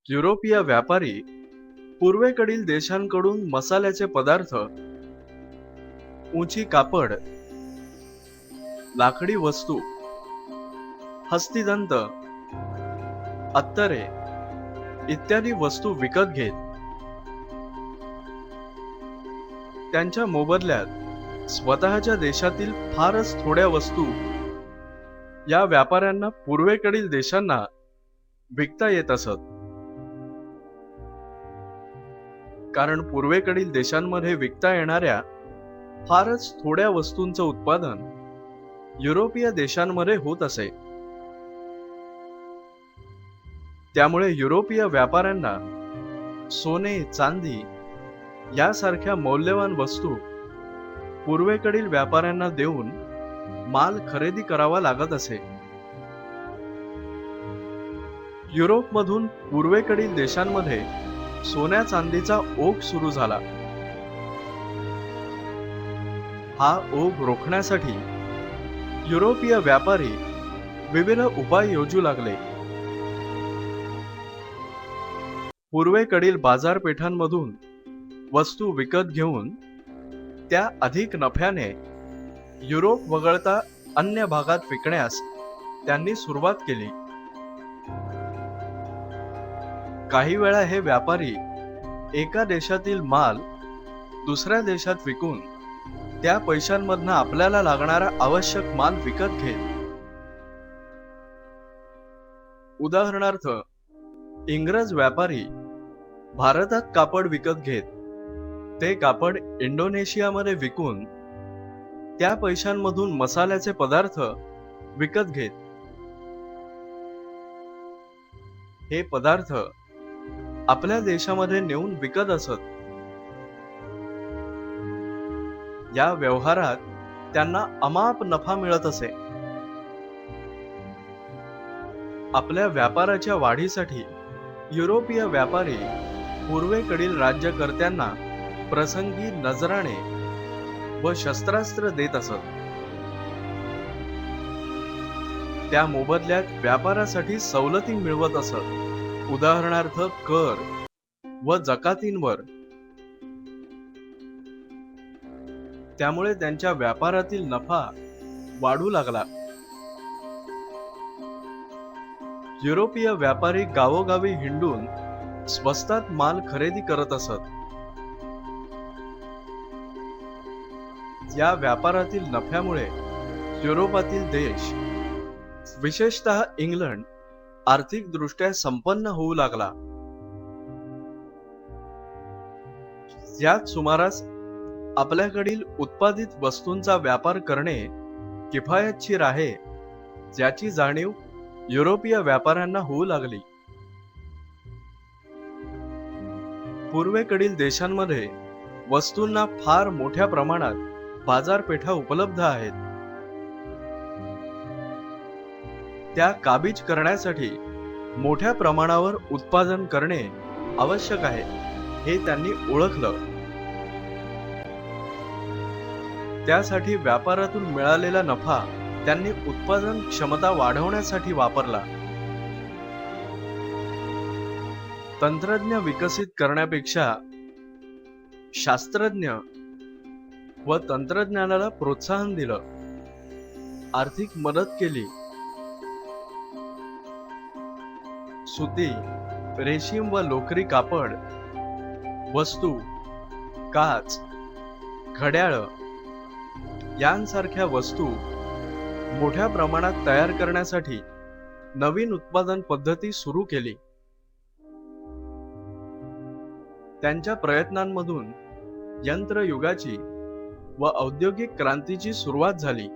युरोपीय व्यापारी पूर्वेकडील देशांकडून मसाल्याचे पदार्थ, उंची कापड, लाकडी वस्तू, हस्तिदंत, अत्तरे इत्यादी वस्तू विकत घेत. त्यांच्या मोबदल्यात स्वतःच्या देशातील फारच थोड्या वस्तू या व्यापाऱ्यांना पूर्वेकडील देशांना विकता येत असत. कारण पूर्वेकडील देशांमध्ये विकता येणाऱ्या फारच थोड्या वस्तूंचं उत्पादन युरोपीय देशांमध्ये होत असे. त्यामुळे युरोपीय व्यापाऱ्यांना सोने, चांदी यासारख्या मौल्यवान वस्तू पूर्वेकडील व्यापाऱ्यांना देऊन माल खरेदी करावा लागत असे. युरोपमधून पूर्वेकडील देशांमध्ये सोन्या चांदीचा ओघ सुरू झाला. हा ओघ रोखण्यासाठी युरोपीय व्यापारी विविध उपाय योजू लागले. पूर्वेकडील बाजारपेठांमधून वस्तू विकत घेऊन त्या अधिक नफ्याने युरोप वगळता अन्य भागात विकण्यास त्यांनी सुरुवात केली. काही वेळा हे व्यापारी एका देशातील माल दुसऱ्या देशात विकून त्या पैशांमधनं आपल्याला लागणारा आवश्यक माल विकत घेत. उदाहरणार्थ, इंग्रज व्यापारी भारतात कापड विकत घेत ते कापड इंडोनेशियामध्ये विकून त्या पैशांमधून मसाल्याचे पदार्थ विकत घेत. हे पदार्थ आपल्या देशामध्ये नेऊन विकत असत. या व्यवहारात त्यांना अमाप नफा मिळत असे. आपल्या व्यापाराच्या वाढीसाठी युरोपीय व्यापारी पूर्वेकडील राज्यकर्त्यांना प्रसंगी नजराणे व शस्त्रास्त्र देत असत. त्या मोबदल्यात व्यापारासाठी सवलती मिळवत असत. उदाहरणार्थ, कर व जकातींवर. त्यामुळे त्यांच्या व्यापारातील नफा वाढू लागला. युरोपीय व्यापारी गावोगावी हिंडून स्वस्तात माल खरेदी करत असत. या व्यापारातील नफ्यामुळे युरोपातील देश, विशेषतः इंग्लंड, आर्थिक दृष्ट्या संपन्न होऊ लागला. याच सुमारास आपल्याकडील उत्पादित वस्तूंचा व्यापार करणे किफायतशीर आहे याची जाणीव युरोपीय व्यापाऱ्यांना होऊ लागली. पूर्वेकडील देशांमध्ये वस्तूंना फार मोठ्या प्रमाणात बाजारपेठा उपलब्ध आहेत. त्या काबीज करण्यासाठी मोठ्या प्रमाणावर उत्पादन करणे आवश्यक आहे हे त्यांनी ओळखलं. त्यासाठी व्यापारातून मिळालेला नफा त्यांनी उत्पादन क्षमता वाढवण्यासाठी वापरला. तंत्रज्ञ विकसित करण्यापेक्षा शास्त्रज्ञ व तंत्रज्ञानाला प्रोत्साहन दिलं, आर्थिक मदत केली. सुती, रेशीम व लोकरी कापड, वस्तू, काच, घड्याळ यांसारख्या वस्तू मोठ्या प्रमाणात तयार करण्यासाठी नवीन उत्पादन पद्धती सुरू केली. त्यांच्या प्रयत्नांमधून यंत्रयुगाची व औद्योगिक क्रांतीची सुरुवात झाली.